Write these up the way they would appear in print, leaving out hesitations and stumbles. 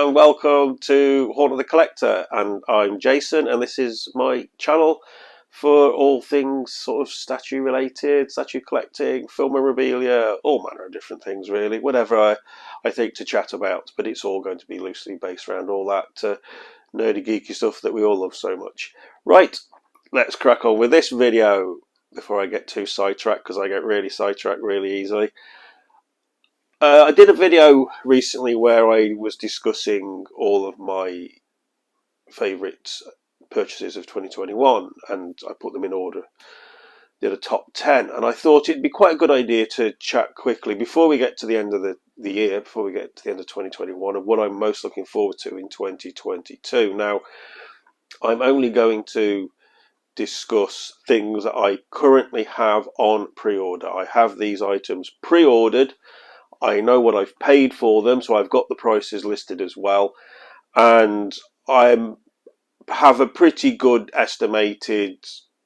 and welcome to Horn of the Collector, and I'm Jason, and this is my channel for all things sort of statue related, statue collecting, film memorabilia, all manner of different things really, whatever I think to chat about, but it's all going to be loosely based around all that nerdy geeky stuff that we all love so much. Right, let's crack on with this video before I get too sidetracked, because I get really sidetracked really easily. I did a video recently where I was discussing all of my favourite purchases of 2021, and I put them in order. Did a top 10, and I thought it'd be quite a good idea to chat quickly before we get to the end of the year, before we get to the end of 2021, and what I'm most looking forward to in 2022. Now, I'm only going to discuss things that I currently have on pre-order. I have these items pre-ordered. I know what I've paid for them, so I've got the prices listed as well, and I have a pretty good estimated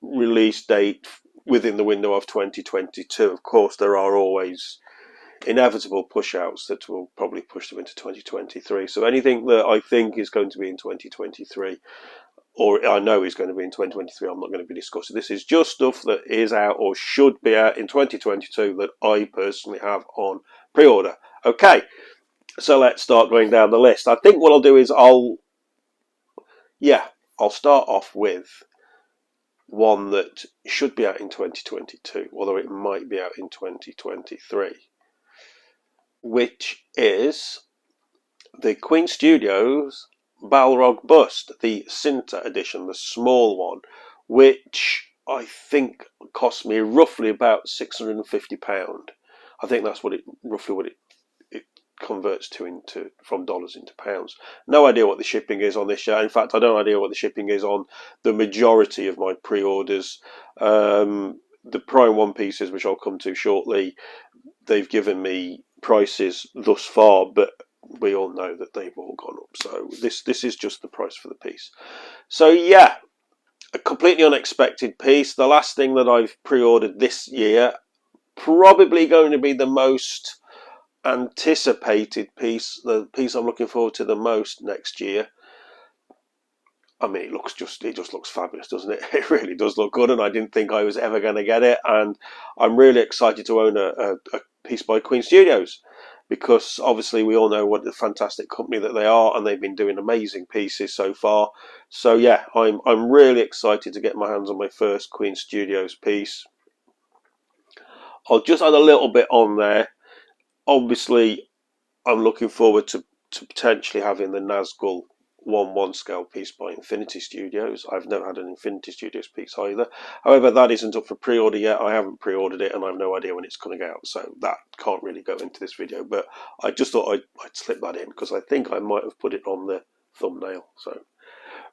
release date within the window of 2022. Of course, there are always inevitable push-outs that will probably push them into 2023, so anything that I think is going to be in 2023, or I know is going to be in 2023, I'm not going to be discussing. This is just stuff that is out or should be out in 2022 that I personally have on pre-order. Okay, so let's start going down the list. I think what I'll do is I'll start off with one that should be out in 2022, although it might be out in 2023, which is the Queen Studios Balrog bust, the Cinta edition, the small one, which I think cost me roughly about £650. I think that's roughly what it converts to from dollars into pounds. No idea what the shipping is on this yet. In fact, I don't know idea what the shipping is on the majority of my pre-orders. The Prime One pieces, which I'll come to shortly, they've given me prices thus far, but we all know that they've all gone up. So this is just the price for the piece. So yeah, a completely unexpected piece. The last thing that I've pre-ordered this year, probably going to be the most anticipated piece, the piece I'm looking forward to the most next year. I mean, it just looks fabulous, doesn't it? It really does look good, and I didn't think I was ever going to get it, and I'm really excited to own a piece by Queen Studios, because obviously we all know what a fantastic company that they are, and they've been doing amazing pieces so far. So yeah, I'm really excited to get my hands on my first Queen Studios piece. I'll just add a little bit on there. Obviously, I'm looking forward to potentially having the Nazgul 1/1 scale piece by Infinity Studios. I've never had an Infinity Studios piece either. However, that isn't up for pre-order yet. I haven't pre-ordered it, and I have no idea when it's coming out, so that can't really go into this video. But I just thought I'd slip that in, because I think I might have put it on the thumbnail. So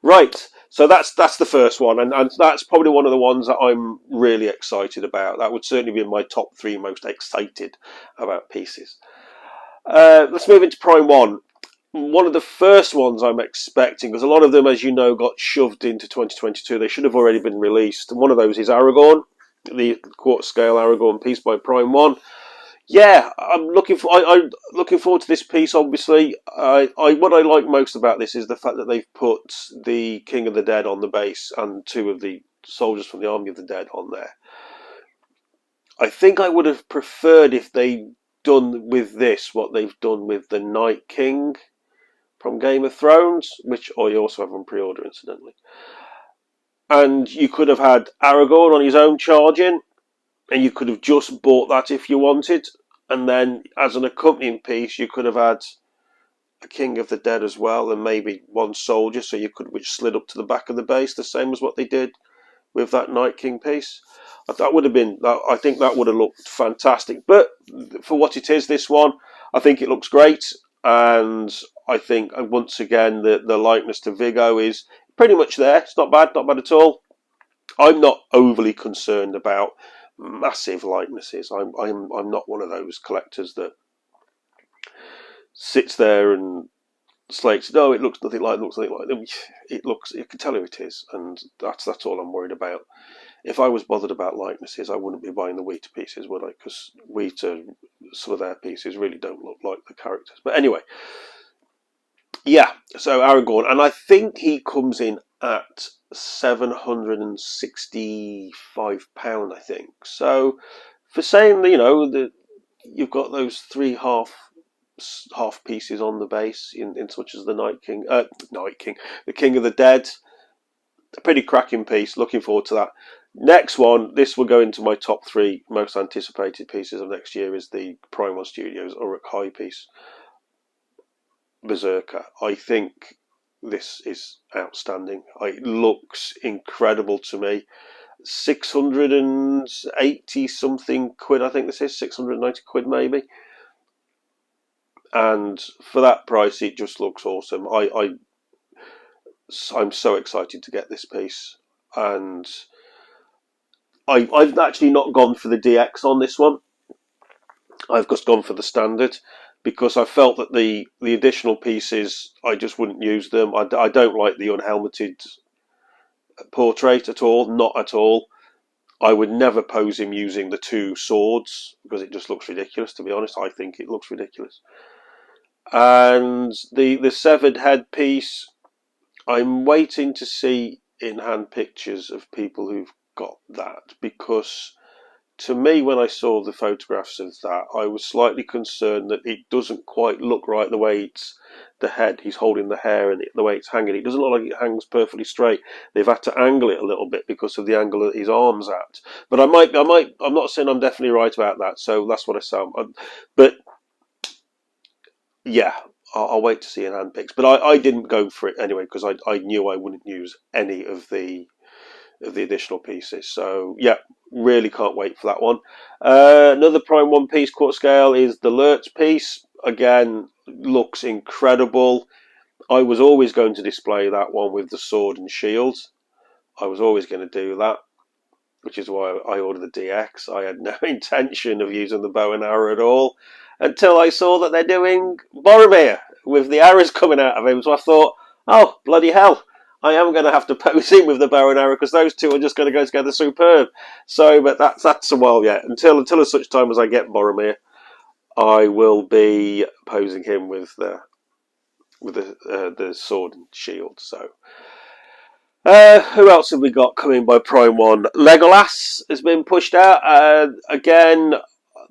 right, so that's the first one, and that's probably one of the ones that I'm really excited about. That would certainly be in my top 3 most excited about pieces. Let's move into Prime One. One of the first ones I'm expecting, because a lot of them, as you know, got shoved into 2022. They should have already been released. And one of those is Aragorn, the quarter scale Aragorn piece by Prime One. Yeah, I'm looking forward to this piece. Obviously, what I like most about this is the fact that they've put the King of the Dead on the base and 2 of the soldiers from the Army of the Dead on there. I think I would have preferred if they'd done with this what they've done with the Night King from Game of Thrones, which I also have on pre-order, incidentally. And you could have had Aragorn on his own charging, and you could have just bought that if you wanted, and then as an accompanying piece you could have had a King of the Dead as well, and maybe 1 soldier, so you could, which slid up to the back of the base, the same as what they did with that Night King piece. That would have been, I think that would have looked fantastic. But for what it is, this one, I think it looks great, and I think once again the likeness to Viggo is pretty much there. It's not bad at all. I'm not overly concerned about massive likenesses. I'm not one of those collectors that sits there and slates, no, it looks nothing like, it looks, you can tell who it is, and that's all I'm worried about. If I was bothered about likenesses, I wouldn't be buying the Weta pieces, would I? Because Weta, some of their pieces really don't look like the characters. But anyway, Yeah, so Aragorn, and I think he comes in at £765. I think so. For saying that, that you've got those three half pieces on the base in such as the Night King, the King of the Dead. A pretty cracking piece. Looking forward to that. Next one, this will go into my top three most anticipated pieces of next year, is the Prime One Studios Uruk-hai piece, Berserker. I think this is outstanding. It looks incredible to me. 680 something quid, I think this is 690 quid maybe. And for that price, it just looks awesome. I'm so excited to get this piece, and I've actually not gone for the DX on this one. I've just gone for the standard because I felt that the additional pieces, I just wouldn't use them. I don't like the unhelmeted portrait at all, not at all. I would never pose him using the two swords because it just looks ridiculous. To be honest, I think it looks ridiculous. And the severed head piece, I'm waiting to see in hand pictures of people who've got that, because to me, when I saw the photographs of that, I was slightly concerned that it doesn't quite look right the way it's the head. He's holding the hair and the way it's hanging. It doesn't look like it hangs perfectly straight. They've had to angle it a little bit because of the angle that his arm's at. But I'm not saying I'm definitely right about that. So that's what I say. But yeah, I'll wait to see in hand pics. But I didn't go for it anyway because I knew I wouldn't use any of the additional pieces. So yeah, really can't wait for that one. Another Prime One piece quarter scale is the Lurch piece. Again, looks incredible. I was always going to display that one with the sword and shield. I was always going to do that, which is why I ordered the DX. I had no intention of using the bow and arrow at all until I saw that they're doing Boromir with the arrows coming out of him. So I thought, oh, bloody hell, I am going to have to pose him with the bow and arrow because those two are just going to go together superb. So, but that's a while yet. Until such time as I get Boromir, I will be posing him with the sword and shield. So, who else have we got coming by Prime One? Legolas has been pushed out again.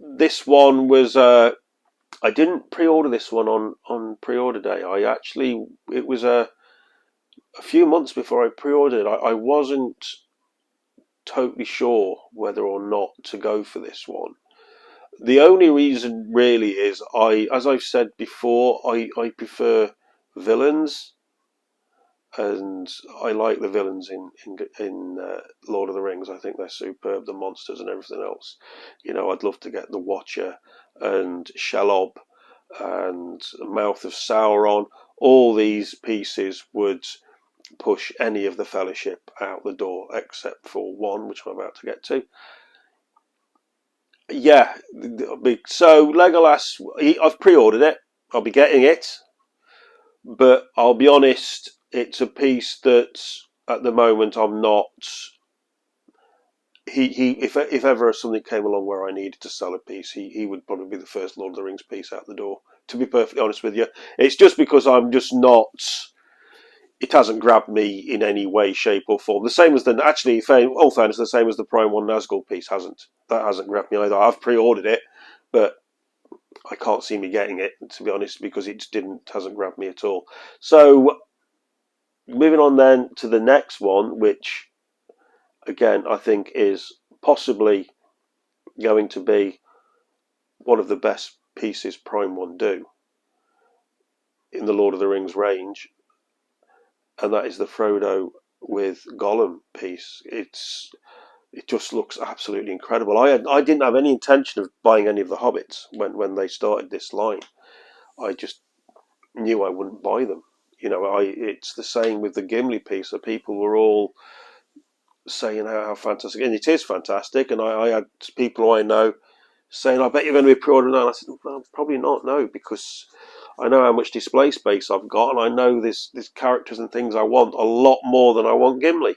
This one was. I didn't pre-order this one on pre-order day. It was a few months before I pre-ordered. I wasn't totally sure whether or not to go for this one. The only reason really is as I've said before, I prefer villains. And I like the villains in Lord of the Rings. I think they're superb, the monsters and everything else. I'd love to get the Watcher and Shelob and Mouth of Sauron. All these pieces would push any of the Fellowship out the door, except for one, which I'm about to get to. Yeah, so Legolas, I've pre-ordered it. I'll be getting it. But I'll be honest, it's a piece that at the moment I'm not. If ever something came along where I needed to sell a piece, he would probably be the first Lord of the Rings piece out the door. To be perfectly honest with you, it's just because I'm just not. It hasn't grabbed me in any way, shape, or form. The same as all fairness, the same as the Prime One Nazgul piece hasn't. That hasn't grabbed me either. I've pre-ordered it, but I can't see me getting it, to be honest, because it just hasn't grabbed me at all. So moving on then to the next one, which again I think is possibly going to be one of the best pieces Prime One do in the Lord of the Rings range, and that is the Frodo with Gollum piece. It just looks absolutely incredible. I didn't have any intention of buying any of the Hobbits when they started this line. I just knew I wouldn't buy them. It's the same with the Gimli piece. The people were all saying how fantastic, and it is fantastic. And I had people I know saying, "I bet you're going to be pre-ordering that." And I said, "Well, probably not, no, because I know how much display space I've got, and I know there's characters and things I want a lot more than I want Gimli,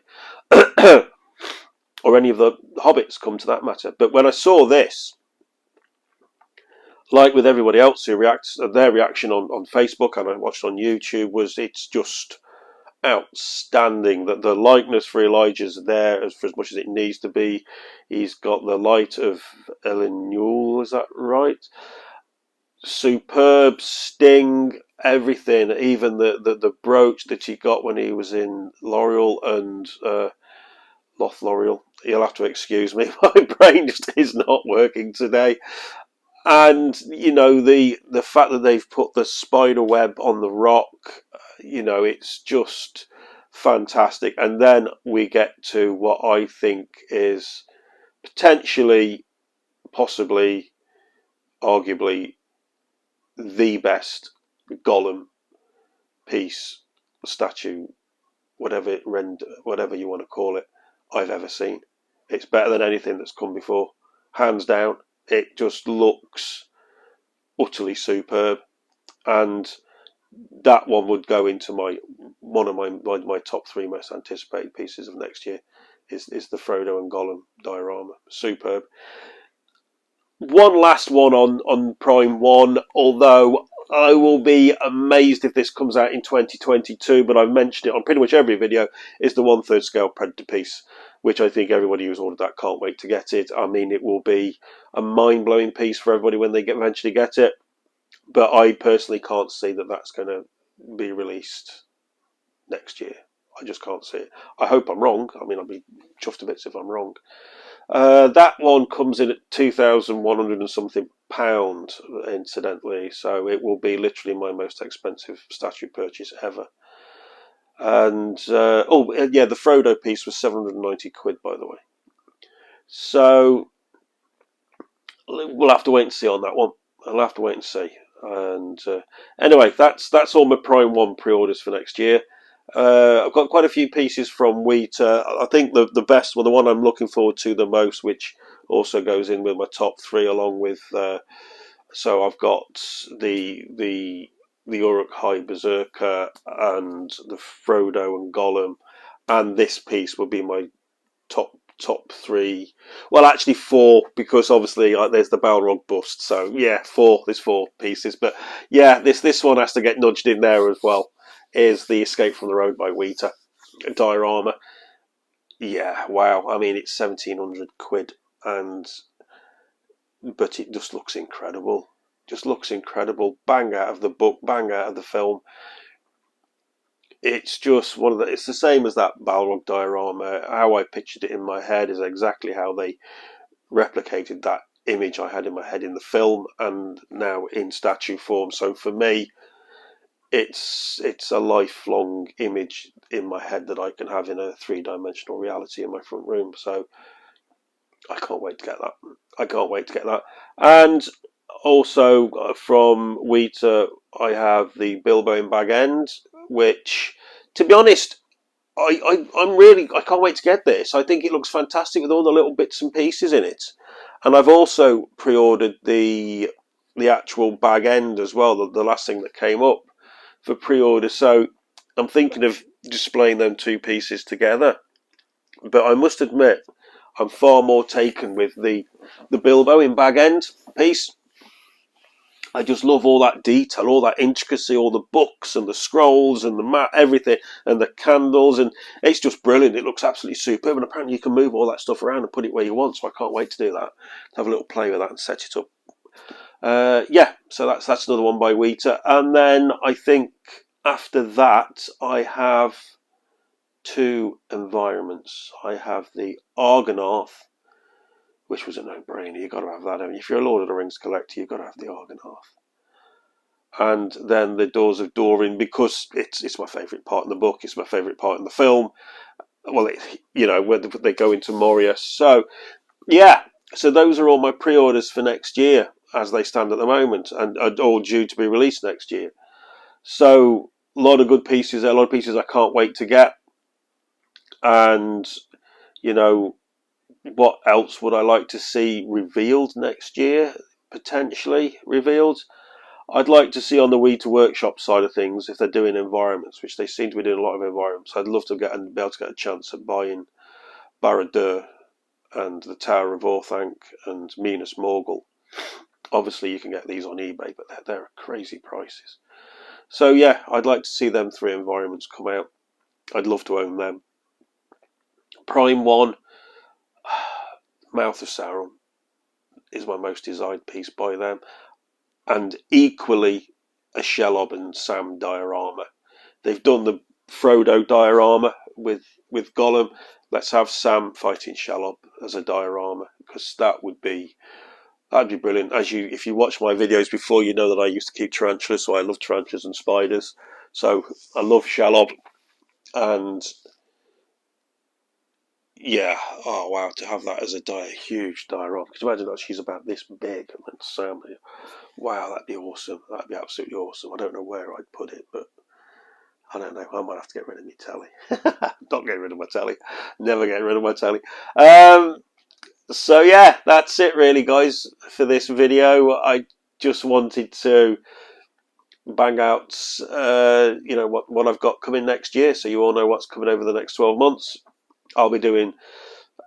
or any of the Hobbits, come to that matter." But when I saw this, like with everybody else who reacts, their reaction on Facebook and I watched on YouTube was it's just outstanding. That the likeness for Elijah's there for as much as it needs to be. He's got the light of Ellen Newell, is that right? Superb sting, everything, even the brooch that he got when he was in L'Oreal and Lothlorien. You'll have to excuse me, my brain just is not working today. And you know the fact that they've put the spider web on the rock, you know, it's just fantastic. And then we get to what I think is potentially, possibly, arguably the best Gollum piece, statue, whatever you want to call it, I've ever seen. It's better than anything that's come before, hands down. It just looks utterly superb, and that one would go into one of my top three most anticipated pieces of next year. Is the Frodo and Gollum diorama. Superb. One last one on Prime 1, although I will be amazed if this comes out in 2022, but I've mentioned it on pretty much every video, is the 1/3 scale Predator piece, which I think everybody who's ordered that can't wait to get it. I mean, it will be a mind-blowing piece for everybody when they eventually get it, but I personally can't see that that's going to be released next year. I just can't see it. I hope I'm wrong. I mean, I'll be chuffed to bits if I'm wrong. That one comes in at 2,100 and something pound, incidentally, so it will be literally my most expensive statue purchase ever. And the Frodo piece was 790 quid, by the way. So we'll have to wait and see on that one. I'll have to wait and see. And anyway, that's all my Prime 1 pre-orders for next year. I've got quite a few pieces from Weta. I think the best, well, the one I'm looking forward to the most, which also goes in with my top three, along with so I've got the Uruk-hai Berserker and the Frodo and Gollum, and this piece will be my top three. Well, actually four, because obviously there's the Balrog bust. So yeah, there's four pieces, but yeah, this one has to get nudged in there as well. Is the Escape from the Road by Weta diorama. Yeah, wow. I mean, it's 1,700 quid, but it just looks incredible. Just looks incredible. Bang out of the book, bang out of the film. It's just it's the same as that Balrog diorama. How I pictured it in my head is exactly how they replicated that image I had in my head in the film, and now in statue form. So for me, it's a lifelong image in my head that I can have in a three-dimensional reality in my front room. So I can't wait to get that. I can't wait to get that. And also from Weta, I have the Bilbo in Bag End, which, to be honest, I can't wait to get this. I think it looks fantastic with all the little bits and pieces in it. And I've also pre-ordered the actual Bag End as well, the last thing that came up for pre-order. So I'm thinking of displaying them two pieces together. But I must admit, I'm far more taken with the Bilbo in Bag End piece. I just love all that detail, all that intricacy, all the books and the scrolls and the map, everything, and the candles, and it's just brilliant. It looks absolutely superb, and apparently you can move all that stuff around and put it where you want, so I can't wait to do that, to have a little play with that and set it up. Yeah, so that's another one by Weta. And then I think after that I have two environments. I have the Argonauth, which was a no-brainer. You've got to have that. I mean, if you're a Lord of the Rings collector, you've got to have the Argonauth. And then the Doors of Dorin, because it's my favourite part in the book. It's my favourite part in the film. Well, where they go into Moria. So, yeah. So those are all my pre-orders for next year, as they stand at the moment, and are all due to be released next year. So a lot of good pieces, a lot of pieces I can't wait to get. And what else would I like to see revealed next year? Potentially revealed. I'd like to see on the Weta Workshop side of things, if they're doing environments, which they seem to be doing a lot of environments. I'd love to be able to get a chance at buying Barad-dûr and the Tower of Orthanc and Minas Morgul. Obviously you can get these on eBay, but they're crazy prices. So yeah, I'd like to see them 3 environments come out. I'd love to own them. Prime 1, Mouth of Sauron, is my most desired piece by them. And equally a Shelob and Sam diorama. They've done the Frodo diorama with Gollum. Let's have Sam fighting Shelob as a diorama, because that'd be brilliant. If you watch my videos before, you know that I used to keep tarantulas, so I love tarantulas and spiders. So I love Shelob, and yeah, oh wow, to have that as a huge diorama. Could you imagine that she's about this big, and then Sam? Wow, that'd be awesome. That'd be absolutely awesome. I don't know where I'd put it, but I don't know. I might have to get rid of my telly. Not get rid of my telly. Never get rid of my telly. So yeah, that's it really, guys, for this video. I just wanted to bang out, what I've got coming next year, so you all know what's coming over the next 12 months. I'll be doing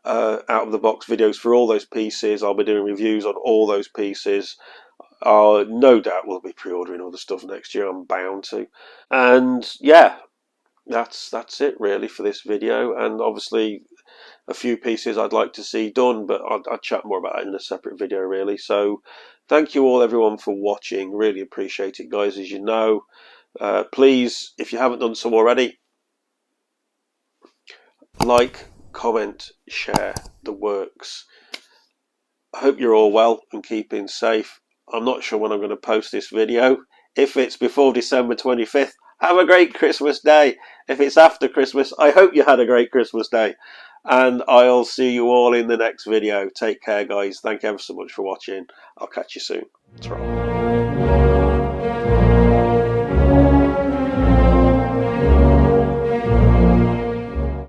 out of the box videos for all those pieces. I'll be doing reviews on all those pieces. No doubt we'll be pre-ordering all the stuff next year. I'm bound to. And yeah, that's it really for this video. And obviously a few pieces I'd like to see done, but I'll chat more about it in a separate video really. So thank you all everyone for watching. Really appreciate it, guys. As you know, please, if you haven't done so already, like, comment, share, the works. I hope you're all well and keeping safe. I'm not sure when I'm going to post this video. If it's before December 25th, have a great Christmas day. If it's after Christmas, I hope you had a great Christmas day. And I'll see you all in the next video. Take care, guys. Thank you ever so much for watching. I'll catch you soon. Ta-ra.